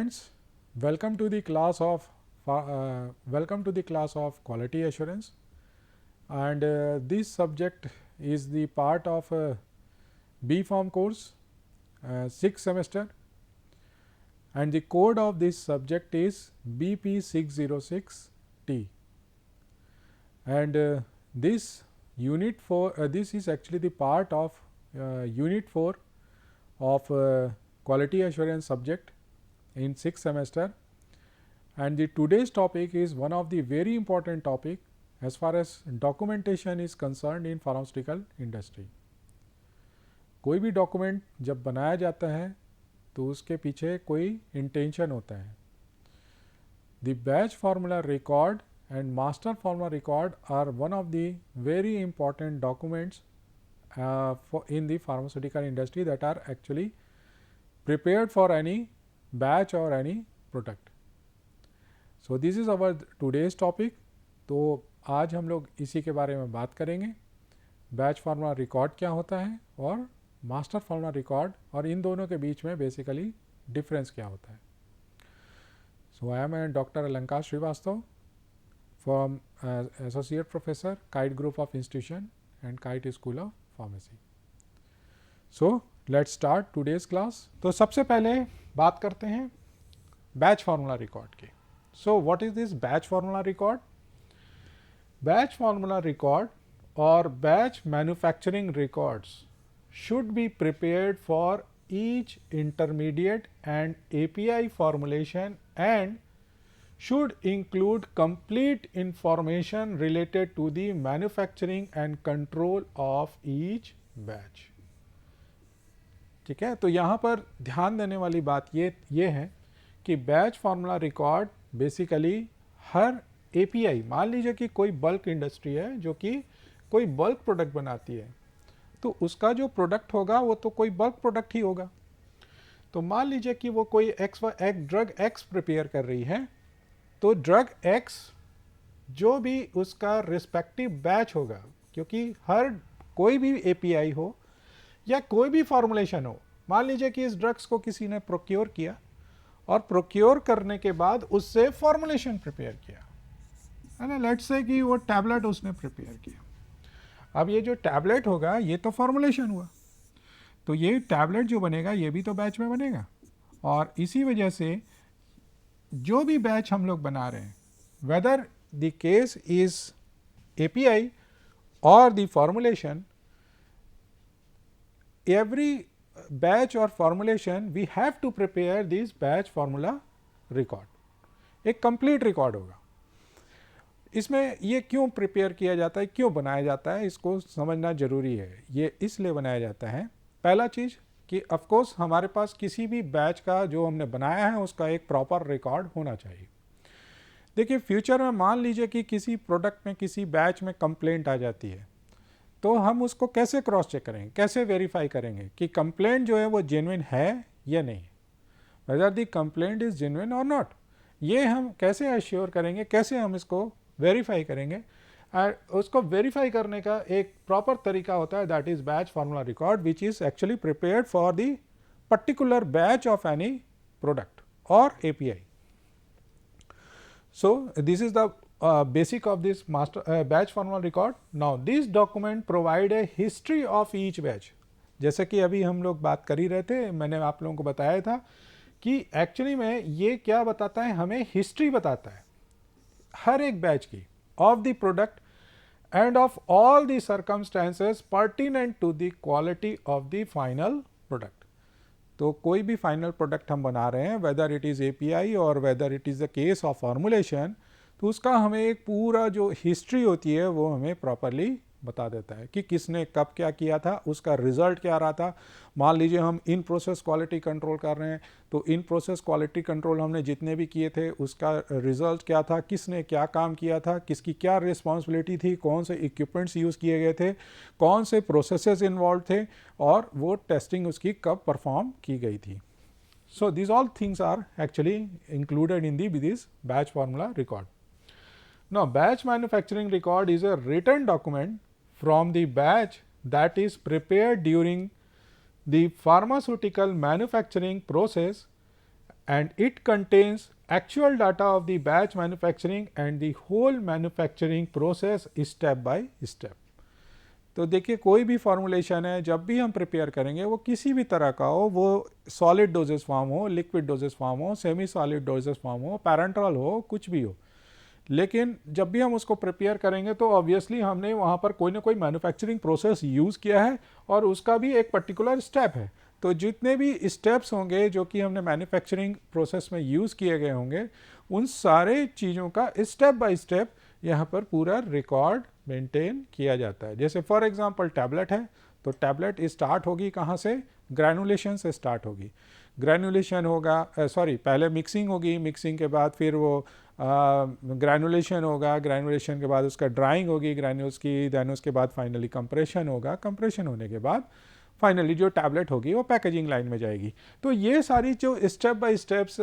students, welcome to the class of quality assurance, and this subject is the part of B Pharm course, 6th semester, and the code of this subject is BP606T, and this unit 4 this is actually the part of unit 4 of quality assurance subject in 6th semester, and the today's topic is one of the very important topic as far as documentation is concerned in pharmaceutical industry. कोई भी document जब बनाया जाता है तो उसके पीछे कोई इंटेंशन होता है. The batch formula record and master formula record are one of the very important documents in the pharmaceutical industry that are actually prepared for any batch or any product. So this is our today's topic. तो आज हम लोग इसी के बारे में बात करेंगे. बैच फार्मूला रिकॉर्ड क्या होता है और मास्टर फार्मूला रिकॉर्ड, और इन दोनों के बीच में बेसिकली डिफरेंस क्या होता है. सो आई एम डॉक्टर अलंकार Srivastava from associate professor, Kite Group of Institution and Kite School of Pharmacy. So let's start today's class. तो सबसे पहले बात करते हैं बैच फार्मूला रिकॉर्ड की. So what is this batch formula record? Batch formula record और batch manufacturing records should be prepared for each intermediate and API formulation and should include complete information related to the manufacturing and control of each batch. ठीक है, तो यहाँ पर ध्यान देने वाली बात ये है कि बैच फार्मूला रिकॉर्ड बेसिकली हर API, मान लीजिए कि कोई बल्क इंडस्ट्री है जो कि कोई बल्क प्रोडक्ट बनाती है, तो उसका जो प्रोडक्ट होगा वो तो कोई बल्क प्रोडक्ट ही होगा. तो मान लीजिए कि वो कोई ड्रग एक्स प्रिपेयर कर रही है, तो ड्रग एक्स जो भी उसका रिस्पेक्टिव बैच होगा, क्योंकि हर कोई भी एपीआई हो या कोई भी फॉर्मुलेशन हो, मान लीजिए कि इस ड्रग्स को किसी ने प्रोक्योर किया और प्रोक्योर करने के बाद उससे फॉर्मुलेशन प्रिपेयर किया, है ना. लेट्स से कि वो टैबलेट उसने प्रिपेयर किया. अब ये जो टैबलेट होगा ये तो फॉर्मुलेशन हुआ, तो ये टैबलेट जो बनेगा ये भी तो बैच में बनेगा. और इसी वजह से जो भी बैच हम लोग बना रहे हैं, whether the case is API और द फॉर्मुलेशन, एवरी बैच और formulation we have to prepare this batch formula record. एक कंप्लीट रिकॉर्ड होगा. इसमें ये क्यों प्रिपेयर किया जाता है, क्यों बनाया जाता है, इसको समझना जरूरी है. ये इसलिए बनाया जाता है, पहला चीज़ कि ऑफ कोर्स हमारे पास किसी भी बैच का जो हमने बनाया है उसका एक प्रॉपर रिकॉर्ड होना चाहिए. देखिए, फ्यूचर में मान लीजिए कि किसी प्रोडक्ट में किसी बैच में कंप्लेंट आ जाती है, तो हम उसको कैसे क्रॉस चेक करेंगे, कैसे वेरीफाई करेंगे कि कंप्लेंट जो है वो जेन्युइन है या नहीं, weather the complaint is genuine और नॉट. ये हम कैसे एश्योर करेंगे, कैसे हम इसको वेरीफाई करेंगे. और उसको वेरीफाई करने का एक प्रॉपर तरीका होता है, that is batch formula record, which is actually prepared for the particular batch of any product और API. So this is the basic of this master batch formula record. Now this document provide a history of each batch. जैसे कि अभी हम लोग बात कर ही रहे थे, मैंने आप लोगों को बताया था कि एक्चुअली में ये क्या बताता है, हमें हिस्ट्री बताता है हर एक बैच की, of the product and of all the circumstances pertinent to the quality of the final product. तो कोई भी फाइनल प्रोडक्ट हम बना रहे हैं, वेदर इट इज़ एपीआई और whether it is the case of formulation, तो उसका हमें एक पूरा जो हिस्ट्री होती है वो हमें प्रॉपरली बता देता है कि किसने कब क्या किया था, उसका रिजल्ट क्या रहा था. मान लीजिए हम इन प्रोसेस क्वालिटी कंट्रोल कर रहे हैं, तो इन प्रोसेस क्वालिटी कंट्रोल हमने जितने भी किए थे उसका रिजल्ट क्या था, किसने क्या काम किया था, किसकी क्या रिस्पॉन्सिबिलिटी थी, कौन से इक्विपमेंट्स यूज़ किए गए थे, कौन से प्रोसेसेस इन्वॉल्व थे, और वो टेस्टिंग उसकी कब परफॉर्म की गई थी. So this all things are actually included in this batch formula record. Now batch manufacturing record is a written document from the batch that is prepared during the pharmaceutical manufacturing process and it contains actual data of the batch manufacturing and the whole manufacturing process step by step. तो देखिए कोई भी formulation है जब भी हम prepare करेंगे वो किसी भी तरह का हो, वो सॉलिड डोजेस फॉर्म हो, लिक्विड डोजेस फॉर्म हो, सेमी सॉलिड डोजेस फॉर्म हो, पैरेंट्रल हो, कुछ भी हो, लेकिन जब भी हम उसको प्रिपेयर करेंगे तो ऑब्वियसली हमने वहाँ पर कोई ना कोई मैन्युफैक्चरिंग प्रोसेस यूज़ किया है और उसका भी एक पर्टिकुलर स्टेप है। तो जितने भी स्टेप्स होंगे जो कि हमने मैन्युफैक्चरिंग प्रोसेस में यूज़ किए गए होंगे, उन सारे चीज़ों का स्टेप बाय स्टेप यहाँ पर पूरा रिकॉर्ड मेंटेन किया जाता है। जैसे फॉर एग्जांपल टैबलेट है, तो टैबलेट स्टार्ट होगी कहाँ से? ग्रैनुलेशन से स्टार्ट होगी। ग्रैनुलेशन होगा, पहले मिक्सिंग होगी, मिक्सिंग के बाद फिर वो ग्रैनुलेशन होगा, ग्रैनुलेशन के बाद उसका ड्राइंग होगी ग्रैन्यूल्स की, देन उसके बाद फाइनली कंप्रेशन होगा, कंप्रेशन होने के बाद फाइनली जो टैबलेट होगी वो पैकेजिंग लाइन में जाएगी। तो ये सारी जो स्टेप बाय स्टेप्स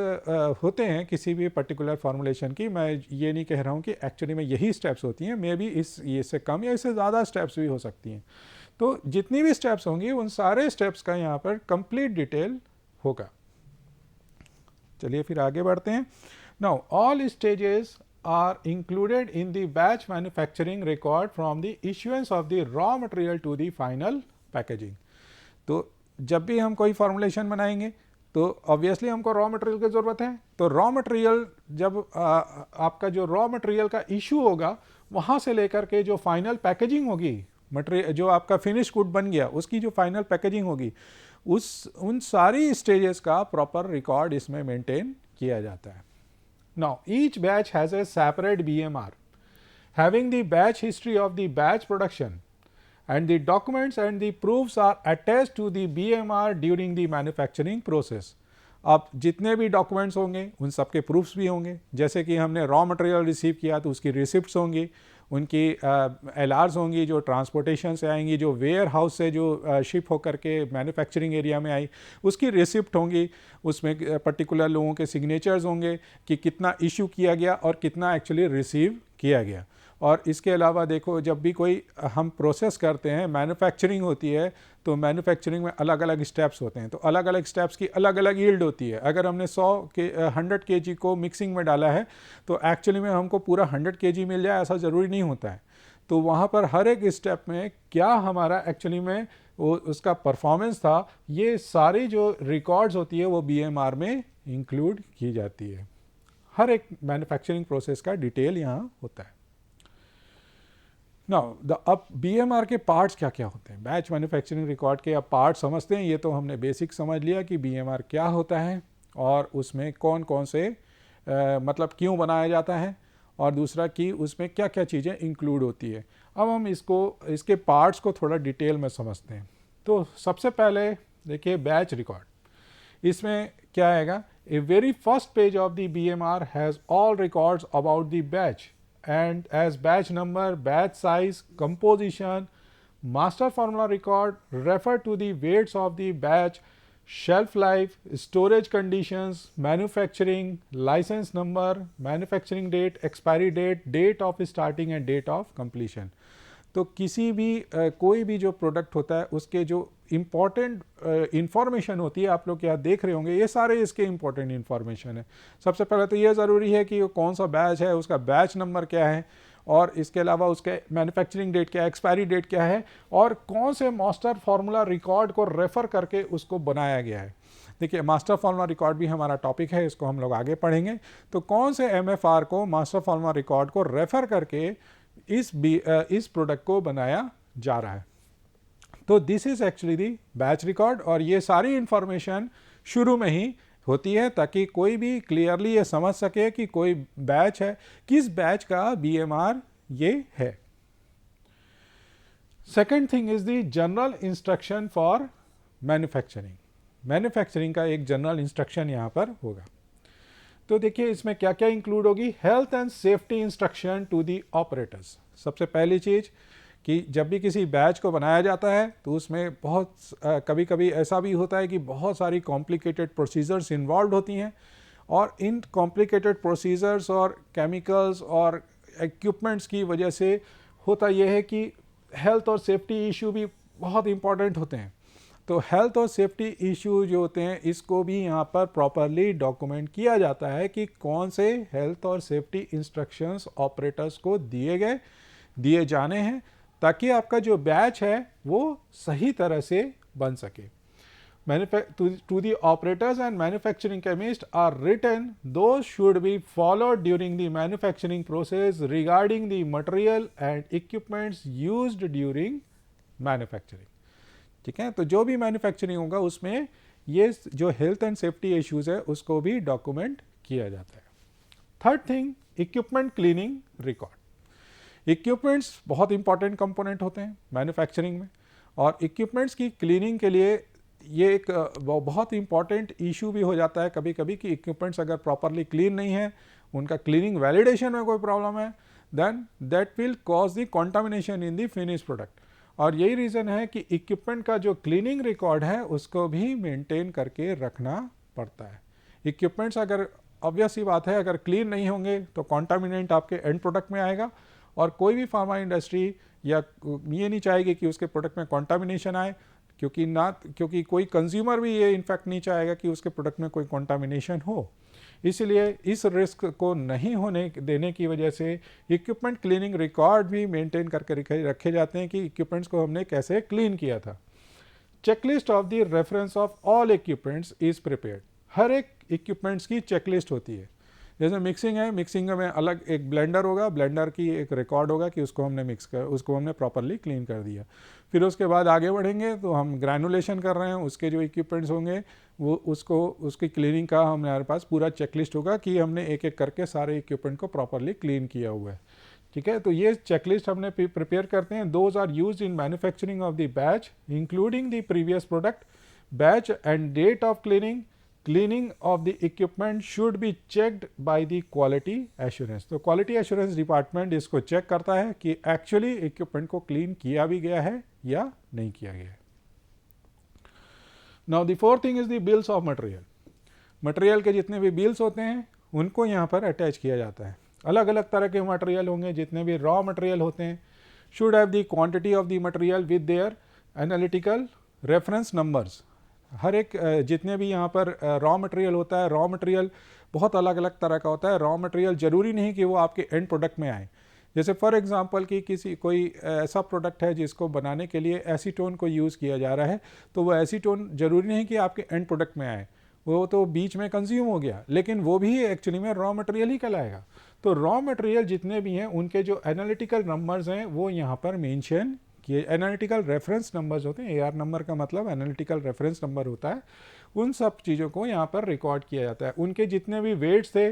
होते हैं किसी भी पर्टिकुलर फॉर्मुलेशन की, मैं ये नहीं कह रहा हूँ कि एक्चुअली में यही स्टेप्स होती हैं, मे बी इससे कम या इससे ज़्यादा स्टेप्स भी हो सकती हैं। तो जितनी भी स्टेप्स होंगी उन सारे स्टेप्स का यहाँ पर कंप्लीट डिटेल होगा। चलिए फिर आगे बढ़ते हैं। Now all stages are included in the batch manufacturing record from the issuance of the raw material to the final packaging. तो जब भी हम कोई फॉर्मुलेशन बनाएंगे तो ऑब्वियसली हमको रॉ मटेरियल की ज़रूरत है। तो रॉ मटेरियल जब आपका जो रॉ मटेरियल का इशू होगा वहाँ से लेकर के जो फाइनल पैकेजिंग होगी, मटेरियल जो आपका फिनिश गुड बन गया उसकी जो फाइनल पैकेजिंग होगी, उन सारी स्टेजेस का प्रॉपर रिकॉर्ड इसमें मेंटेन किया जाता है। Now each batch has a separate BMR having the batch history of the batch production, and the documents and the proofs are attached to the BMR during the manufacturing process. अब जितने भी documents होंगे उन सब के proofs भी होंगे। जैसे कि हमने रॉ मटेरियल रिसीव किया तो उसकी रिसिप्ट्स होंगी, उनकी एलआरस होंगी जो ट्रांसपोर्टेशन से आएंगी, जो वेयर हाउस से जो शिप होकर के मैन्युफैक्चरिंग एरिया में आई उसकी रिसिप्ट होंगी, उसमें पर्टिकुलर लोगों के सिग्नेचर्स होंगे कि कितना इशू किया गया और कितना एक्चुअली रिसीव किया गया। और इसके अलावा देखो जब भी कोई हम प्रोसेस करते हैं, मैन्युफैक्चरिंग होती है, तो मैन्युफैक्चरिंग में अलग अलग स्टेप्स होते हैं, तो अलग अलग स्टेप्स की अलग अलग यील्ड होती है। अगर हमने 100 kg को मिक्सिंग में डाला है तो एक्चुअली में हमको पूरा 100 kg मिल जाए ऐसा ज़रूरी नहीं होता है। तो वहाँ पर हर एक स्टेप में क्या हमारा एक्चुअली में वो उसका परफॉर्मेंस था, ये सारी जो रिकॉर्ड्स होती है वो BMR में इंक्लूड की जाती है। हर एक मैन्युफैक्चरिंग प्रोसेस का डिटेल यहाँ होता है। नाउ अब BMR के पार्ट्स क्या क्या होते हैं, बैच मैन्युफैक्चरिंग रिकॉर्ड के अब पार्ट्स समझते हैं। ये तो हमने बेसिक समझ लिया कि BMR क्या होता है और उसमें कौन कौन से मतलब क्यों बनाया जाता है, और दूसरा कि उसमें क्या क्या चीज़ें इंक्लूड होती है। अब हम इसके पार्ट्स को थोड़ा डिटेल में समझते हैं। तो सबसे पहले देखिए बैच रिकॉर्ड, इसमें क्या आएगा, a very first page of the BMR has all records about the batch and as batch number, batch size, composition, master formula record, refer to the weights of the batch, shelf life, storage conditions, manufacturing, license number, manufacturing date, expiry date, date of starting and date of completion. तो किसी भी कोई भी जो product होता है उसके जो इम्पॉर्टेंट इंफॉर्मेशन होती है, आप लोग क्या देख रहे होंगे, ये सारे इसके इम्पॉर्टेंट इंफॉर्मेशन है। सबसे पहले तो ये ज़रूरी है कि कौन सा बैच है, उसका बैच नंबर क्या है, और इसके अलावा उसके मैन्युफैक्चरिंग डेट क्या है, एक्सपायरी डेट क्या है, और कौन से मास्टर फार्मूला रिकॉर्ड को रेफ़र करके उसको बनाया गया है। देखिए मास्टर फार्मूला रिकॉर्ड भी हमारा टॉपिक है, इसको हम लोग आगे पढ़ेंगे। तो कौन से MFR को, मास्टर फार्मूला रिकॉर्ड को रेफ़र करके इस प्रोडक्ट को बनाया जा रहा है। तो this is actually the batch record, और ये सारी इंफॉर्मेशन शुरू में ही होती है ताकि कोई भी क्लियरली ये समझ सके कि कोई बैच है, किस बैच का BMR ये है। Second thing is the general instruction for manufacturing. Manufacturing का एक जनरल इंस्ट्रक्शन यहाँ पर होगा। तो देखिए इसमें क्या क्या इंक्लूड होगी, health and safety instruction to the operators. सबसे पहली चीज़ कि जब भी किसी बैच को बनाया जाता है तो उसमें बहुत कभी कभी ऐसा भी होता है कि बहुत सारी कॉम्प्लिकेटेड प्रोसीजर्स इन्वॉल्व होती हैं, और इन कॉम्प्लिकेटेड प्रोसीजर्स और केमिकल्स और इक्विपमेंट्स की वजह से होता यह है कि हेल्थ और सेफ्टी इशू भी बहुत इंपॉर्टेंट होते हैं। तो हेल्थ और सेफ्टी इश्यू जो होते हैं इसको भी यहाँ पर प्रॉपरली डॉक्यूमेंट किया जाता है कि कौन से हेल्थ और सेफ्टी इंस्ट्रक्शंस ऑपरेटर्स को दिए जाने हैं, ताकि आपका जो बैच है वो सही तरह से बन सके। To the operators and manufacturing chemists are written, those should be followed during the manufacturing process regarding the material and equipments used during manufacturing। ठीक है, तो जो भी मैन्युफैक्चरिंग होगा उसमें ये जो हेल्थ एंड सेफ्टी इश्यूज है उसको भी डॉक्यूमेंट किया जाता है। Third thing, equipment cleaning record. Equipments बहुत इंपॉर्टेंट कंपोनेंट होते हैं मैन्युफैक्चरिंग में, और इक्विपमेंट्स की क्लीनिंग के लिए ये एक बहुत इंपॉर्टेंट इशू भी हो जाता है कभी कभी कि इक्विपमेंट्स अगर प्रॉपरली क्लीन नहीं है, उनका क्लीनिंग वैलिडेशन में कोई प्रॉब्लम है, then that will cause the contamination in the finish product. और यही रीज़न है कि इक्विपमेंट का जो क्लीनिंग रिकॉर्ड है उसको भी मेंटेन करके रखना पड़ता है। इक्विपमेंट्स अगर ऑब्वियस सी बात है अगर क्लीन नहीं होंगे तो कॉन्टामिनेंट आपके एंड प्रोडक्ट में आएगा, और कोई भी फार्मा इंडस्ट्री या ये नहीं चाहेगी कि उसके प्रोडक्ट में कॉन्टामिनेशन आए, क्योंकि कोई कंज्यूमर भी ये इनफैक्ट नहीं चाहेगा कि उसके प्रोडक्ट में कोई कॉन्टामिनेशन हो। इसलिए इस रिस्क को नहीं होने देने की वजह से इक्विपमेंट क्लीनिंग रिकॉर्ड भी मेंटेन करके रखे जाते हैं कि इक्विपमेंट्स को हमने कैसे क्लीन किया था। Checklist of the reference of all equipments is prepared. हर एक इक्विपमेंट्स की चेकलिस्ट होती है। जैसे मिक्सिंग है, मिक्सिंग में अलग एक ब्लेंडर होगा, ब्लेंडर की एक रिकॉर्ड होगा कि उसको हमने प्रॉपरली क्लीन कर दिया। फिर उसके बाद आगे बढ़ेंगे तो हम ग्रैनुलेशन कर रहे हैं, उसके जो इक्विपमेंट्स होंगे वो उसकी क्लीनिंग का हमारे पास पूरा चेकलिस्ट होगा कि हमने एक एक करके सारे इक्विपमेंट को प्रॉपरली क्लीन किया हुआ है। ठीक है, तो ये चेकलिस्ट हमने प्रिपेयर करते हैं। Those are used in manufacturing of the batch including the previous product, batch and date of cleaning. Cleaning of the equipment should be checked by the quality assurance. तो क्वालिटी एश्योरेंस डिपार्टमेंट इसको check करता है कि actually equipment को clean किया भी गया है या नहीं किया गया है। Now the fourth thing is the bills of material. Material के जितने भी बिल्स होते हैं उनको यहाँ पर अटैच किया जाता है। अलग अलग तरह के मटेरियल होंगे, जितने भी रॉ मटेरियल होते हैं should have the quantity of the material with their analytical reference numbers. हर एक जितने भी यहाँ पर रॉ मटेरियल होता है, रॉ मटेरियल बहुत अलग अलग तरह का होता है। रॉ मटेरियल जरूरी नहीं कि वो आपके एंड प्रोडक्ट में आए। जैसे फॉर एग्जांपल कि कोई ऐसा प्रोडक्ट है जिसको बनाने के लिए एसीटोन को यूज़ किया जा रहा है, तो वो एसीटोन जरूरी नहीं कि आपके एंड प्रोडक्ट में आए, वो तो बीच में कंज्यूम हो गया, लेकिन वो भी एक्चुअली में रॉ मटेरियल ही कहलाएगा। तो रॉ मटेरियल जितने भी हैं उनके जो एनालिटिकल नंबर्स हैं वो यहाँ पर मेंशन किए। एनालिटिकल रेफरेंस नंबर्स होते हैं, AR नंबर का मतलब एनालिटिकल रेफरेंस नंबर होता है। उन सब चीज़ों को यहाँ पर रिकॉर्ड किया जाता है। उनके जितने भी वेट्स थे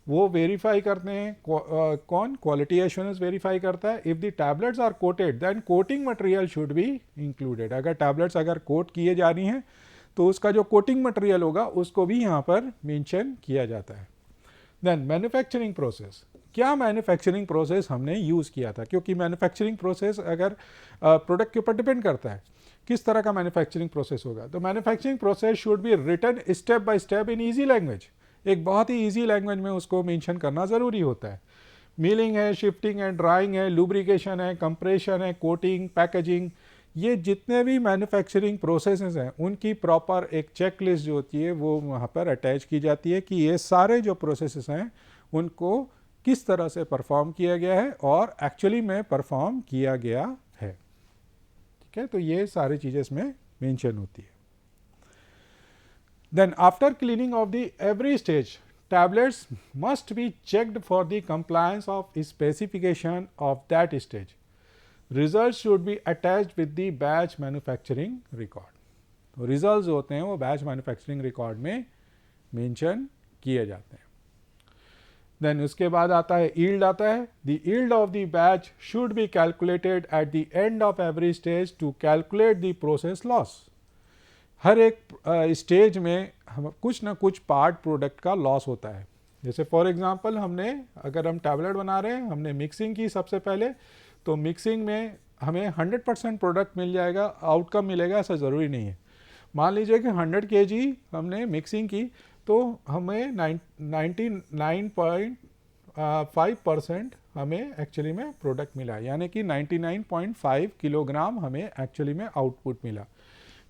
वो वेरीफाई करते हैं, कौन क्वालिटी एश्योरेंस वेरीफाई करता है। If the tablets are coated then coating material should be included. अगर टैबलेट्स अगर कोट किए जा रही हैं तो उसका जो कोटिंग मटेरियल होगा उसको भी यहाँ पर मेंशन किया जाता है। Then manufacturing process. क्या मैन्युफैक्चरिंग प्रोसेस हमने यूज़ किया था, क्योंकि मैन्युफैक्चरिंग प्रोसेस अगर प्रोडक्ट के ऊपर डिपेंड करता है किस तरह का मैन्युफैक्चरिंग प्रोसेस होगा। तो manufacturing process should be written step by step in easy language. एक बहुत ही ईजी लैंग्वेज में उसको मेंशन करना ज़रूरी होता है। मिलिंग है, शिफ्टिंग है, ड्राइंग है, लुब्रिकेशन है, कंप्रेशन है, कोटिंग, पैकेजिंग, ये जितने भी मैन्युफैक्चरिंग प्रोसेसेस हैं उनकी प्रॉपर एक चेक लिस्ट जो होती है वो वहाँ पर अटैच की जाती है कि ये सारे जो प्रोसेसेस हैं उनको किस तरह से परफॉर्म किया गया है और एक्चुअली में परफॉर्म किया गया है। ठीक है, तो ये सारी चीज़ें इसमें मेंशन होती है। Then after cleaning of the every stage, tablets must be checked for the compliance of specification of that stage. Results should be attached with the batch manufacturing record. तो रिजल्ट जो होते हैं वो बैच मैन्युफैक्चरिंग रिकॉर्ड में mention किए जाते हैं। Then उसके बाद आता है यील्ड आता है। The yield of the batch should be calculated at the end of every stage to calculate the process loss. हर एक स्टेज में हम कुछ ना कुछ पार्ट प्रोडक्ट का लॉस होता है। जैसे फॉर एग्जांपल अगर हम टैबलेट बना रहे हैं, हमने मिक्सिंग की सबसे पहले, तो मिक्सिंग में हमें 100% प्रोडक्ट मिल जाएगा, आउटकम मिलेगा, ऐसा ज़रूरी नहीं है। मान लीजिए कि 100 kg हमने मिक्सिंग की तो हमें 99.5% हमें एक्चुअली में प्रोडक्ट मिला, यानी कि 99.5 किलोग्राम हमें एक्चुअली में आउटपुट मिला।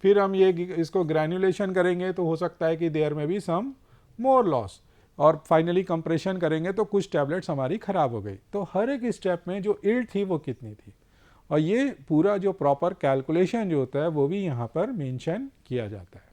फिर हम ये इसको ग्रैन्युलेशन करेंगे तो हो सकता है कि देयर में भी सम मोर लॉस, और फाइनली कंप्रेशन करेंगे तो कुछ टैबलेट्स हमारी ख़राब हो गई। तो हर एक स्टेप में जो यील्ड थी वो कितनी थी, और ये पूरा जो प्रॉपर कैलकुलेशन जो होता है वो भी यहाँ पर मेंशन किया जाता है।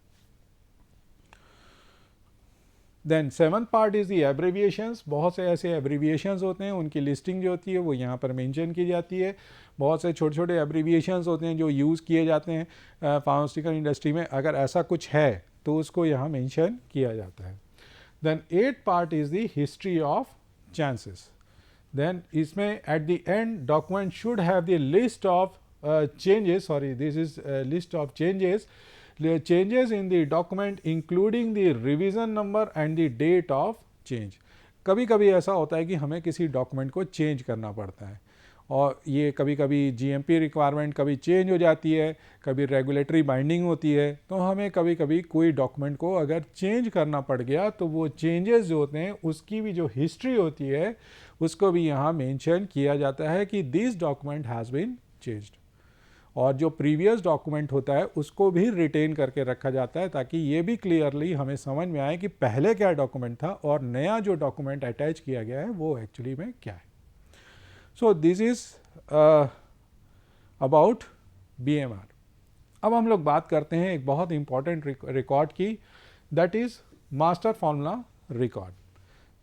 Then seventh part is the abbreviations. बहुत से ऐसे एब्रीविएशंस होते हैं, उनकी लिस्टिंग जो होती है वो यहाँ पर मेंशन की जाती है। बहुत से छोटे छोटे एब्रीविएशंस होते हैं जो यूज़ किए जाते हैं फार्मास्यूटिकल इंडस्ट्री में। अगर ऐसा कुछ है तो उसको यहाँ मेंशन किया जाता है। Then 8th part is the history of chances. Then इसमें at the end document should have the list of changes, sorry, this is a list of changes in the document including the revision number and the date of change। कभी कभी ऐसा होता है कि हमें किसी document को चेंज करना पड़ता है, और ये कभी कभी जीएमपी रिक्वायरमेंट कभी चेंज हो जाती है, कभी रेगुलेटरी बाइंडिंग होती है, तो हमें कभी कभी कोई डॉक्यूमेंट को अगर चेंज करना पड़ गया तो वो चेंजेस जो होते हैं उसकी भी जो हिस्ट्री होती है उसको भी यहाँ मेंशन किया जाता है कि this document has been changed. और जो प्रीवियस डॉक्यूमेंट होता है उसको भी रिटेन करके रखा जाता है ताकि ये भी क्लियरली हमें समझ में आए कि पहले क्या डॉक्यूमेंट था और नया जो डॉक्यूमेंट अटैच किया गया है वो एक्चुअली में क्या है। सो दिस इज अबाउट बीएमआर। अब हम लोग बात करते हैं एक बहुत इंपॉर्टेंट रिकॉर्ड की, that is master formula record.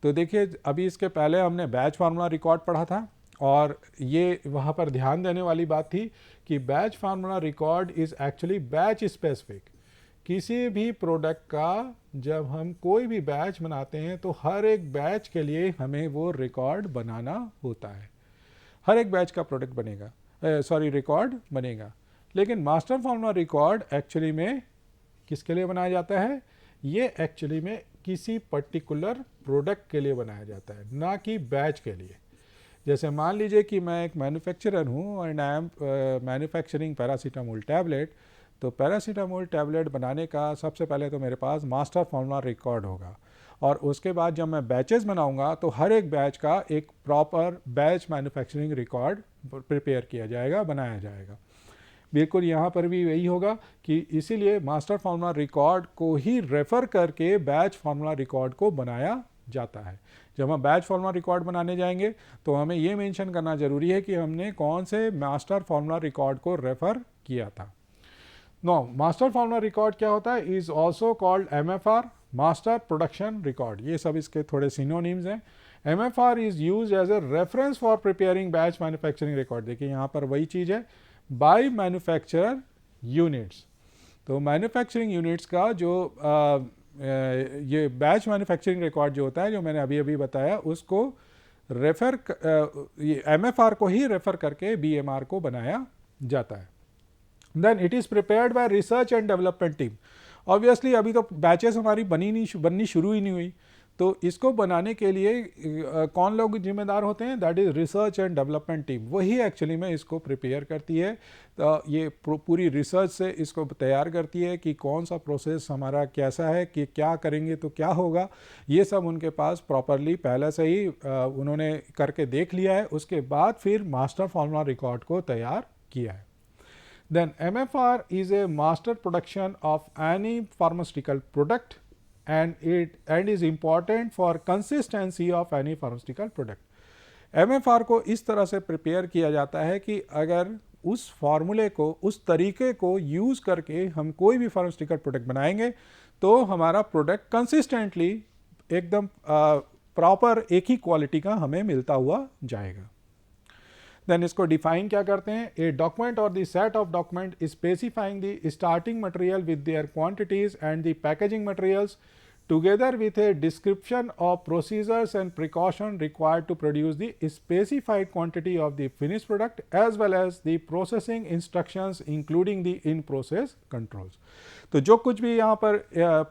तो देखिए अभी इसके पहले हमने बैच फार्मूला रिकॉर्ड पढ़ा था, और ये वहाँ पर ध्यान देने वाली बात थी कि batch formula record is actually batch specific. किसी भी प्रोडक्ट का जब हम कोई भी बैच बनाते हैं तो हर एक बैच के लिए हमें वो रिकॉर्ड बनाना होता है। हर एक बैच का प्रोडक्ट बनेगा, रिकॉर्ड बनेगा। लेकिन मास्टर फार्मूला रिकॉर्ड एक्चुअली में किसके लिए बनाया जाता है? ये एक्चुअली में किसी पर्टिकुलर प्रोडक्ट के लिए बनाया जाता है, ना कि बैच के लिए। जैसे मान लीजिए कि मैं एक मैन्युफैक्चरर हूँ and I am manufacturing paracetamol tablet. तो पैरासीटामोल टैबलेट बनाने का सबसे पहले तो मेरे पास मास्टर फार्मूला रिकॉर्ड होगा, और उसके बाद जब मैं बैचेस बनाऊंगा तो हर एक बैच का एक proper batch manufacturing record prepare किया जाएगा, बनाया जाएगा। बिल्कुल यहाँ पर भी यही होगा कि इसीलिए मास्टर फार्मूला रिकॉर्ड को ही रेफ़र करके बैच फार्मूला रिकॉर्ड को बनाया जाता है। जब हम बैच फार्मूला रिकॉर्ड बनाने जाएंगे तो हमें ये मेंशन करना जरूरी है कि हमने कौन से मास्टर फार्मूला रिकॉर्ड को रेफ़र किया था। नो, मास्टर फार्मूला रिकॉर्ड क्या होता है? Is also called MFR, master production record. ये सब इसके थोड़े सिनोनिम्स हैं। MFR is use as a reference for preparing batch manufacturing record. देखिए यहाँ पर वही चीज़ है, बाय मैन्युफैक्चरर यूनिट्स। तो मैन्युफैक्चरिंग यूनिट्स का जो ये बैच मैन्युफैक्चरिंग रिकॉर्ड जो होता है, जो मैंने अभी अभी बताया, उसको रेफर ये MFR को ही रेफर करके BMR को बनाया जाता है। Then it is prepared by research and development team. Obviously अभी तो बैचेस हमारी बननी शुरू ही नहीं हुई, तो इसको बनाने के लिए कौन लोग जिम्मेदार होते हैं? That is research and development team. वही एक्चुअली में इसको प्रिपेयर करती है। तो ये पूरी रिसर्च से इसको तैयार करती है कि कौन सा प्रोसेस हमारा कैसा है, कि क्या करेंगे तो क्या होगा। ये सब उनके पास प्रॉपरली पहले से ही उन्होंने करके देख लिया है। उसके बाद फिर मास्टर फार्मूला रिकॉर्ड को तैयार किया है। Then MFR is a master production of any pharmaceutical product and is important for consistency of any pharmaceutical product. MFR को इस तरह से प्रिपेयर किया जाता है कि अगर उस फार्मूले को, उस तरीके को यूज़ करके हम कोई भी फार्मास्यूटिकल प्रोडक्ट बनाएंगे तो हमारा प्रोडक्ट कंसिस्टेंटली एकदम प्रॉपर एक ही क्वालिटी का हमें मिलता हुआ जाएगा। देन इसको डिफाइन क्या करते हैं? ए डॉक्यूमेंट और the set of document specifying the starting material with there quantities and the packaging materials together with a description of procedures and precaution required to produce the specified quantity of the finished product as well as the processing instructions including the in process controls। तो जो कुछ भी यहाँ पर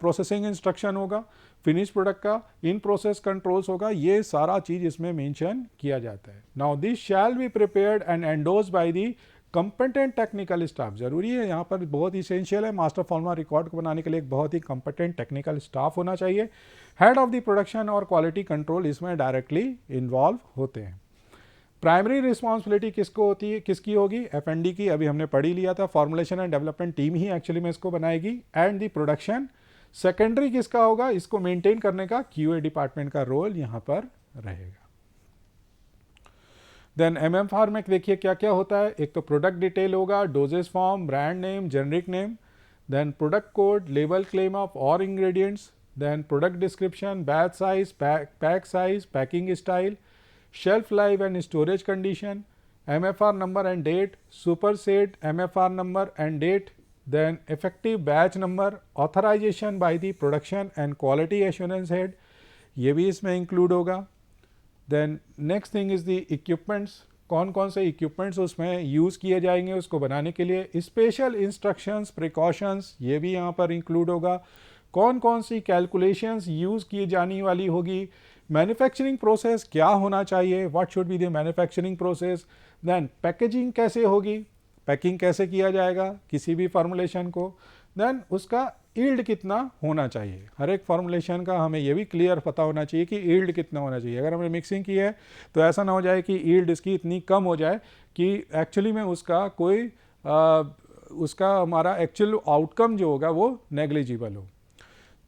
processing instruction होगा, finish product का in process controls होगा, ये सारा चीज़ इसमें मेंशन किया जाता है। Now this shall be prepared and endorsed by the competent technical staff. जरूरी है, यहाँ पर बहुत इसेंशियल है, मास्टर फार्मूला रिकॉर्ड को बनाने के लिए एक बहुत ही कंपेटेंट टेक्निकल स्टाफ होना चाहिए। हेड ऑफ द प्रोडक्शन और क्वालिटी कंट्रोल इसमें डायरेक्टली इन्वॉल्व होते हैं। प्राइमरी रिस्पॉन्सिबिलिटी किसको होती है, किसकी होगी, F&D की, अभी हमने पढ़ ही लिया था, formulation and development team he actually में इसको बनाएगी, एंड द प्रोडक्शन सेकेंडरी किसका होगा, इसको मेंटेन करने का QA डिपार्टमेंट का रोल यहाँ पर रहेगा। देन MFR में देखिए क्या क्या होता है, एक तो प्रोडक्ट डिटेल होगा, doses form, brand name, generic name, then product code, label claim of और ingredients, then product description, batch size, pack size, packing style, shelf life and storage condition, MFR number and date, superset MFR number and date, then effective batch number, authorization by the production and quality assurance head, ये भी इसमें include होगा। then next thing is the equipments, कौन कौन से equipments उसमें use किए जाएंगे उसको बनाने के लिए, स्पेशल इंस्ट्रक्शंस, प्रिकॉशंस, ये भी यहाँ पर इंक्लूड होगा, कौन कौन सी कैलकुलेशंस यूज़ की जाने वाली होगी, मैन्युफैक्चरिंग प्रोसेस क्या होना चाहिए, what should be the manufacturing process, then packaging कैसे होगी, पैकिंग कैसे किया जाएगा किसी भी फार्मूलेशन को, देन उसका ईल्ड कितना होना चाहिए, हर एक फार्मूलेशन का हमें ये भी क्लियर पता होना चाहिए कि ईल्ड कितना होना चाहिए। अगर हमने मिक्सिंग की है तो ऐसा ना हो जाए कि ईल्ड इसकी इतनी कम हो जाए कि एक्चुअली में उसका कोई उसका हमारा एक्चुअल आउटकम जो होगा वो नेग्लिजिबल हो।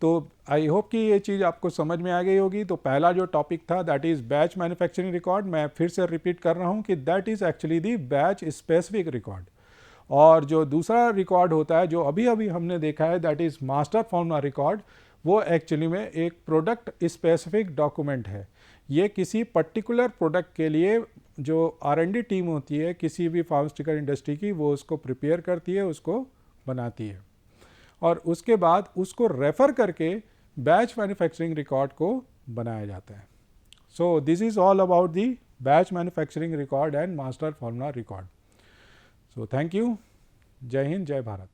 तो आई होप कि ये चीज़ आपको समझ में आ गई होगी। तो पहला जो टॉपिक था that is batch manufacturing record, मैं फिर से रिपीट कर रहा हूँ कि that is actually the batch specific record. और जो दूसरा रिकॉर्ड होता है जो अभी अभी हमने देखा है that is master formula record, वो एक्चुअली में एक प्रोडक्ट स्पेसिफिक डॉक्यूमेंट है। ये किसी पर्टिकुलर प्रोडक्ट के लिए जो R&D टीम होती है किसी भी फार्मास्यूटिकल इंडस्ट्री की, वो उसको प्रिपेयर करती है, उसको बनाती है और उसके बाद उसको रेफ़र करके बैच मैन्युफैक्चरिंग रिकॉर्ड को बनाया जाता है। So this is all about the batch manufacturing record and master formula record. So thank you. जय हिंद, जय भारत।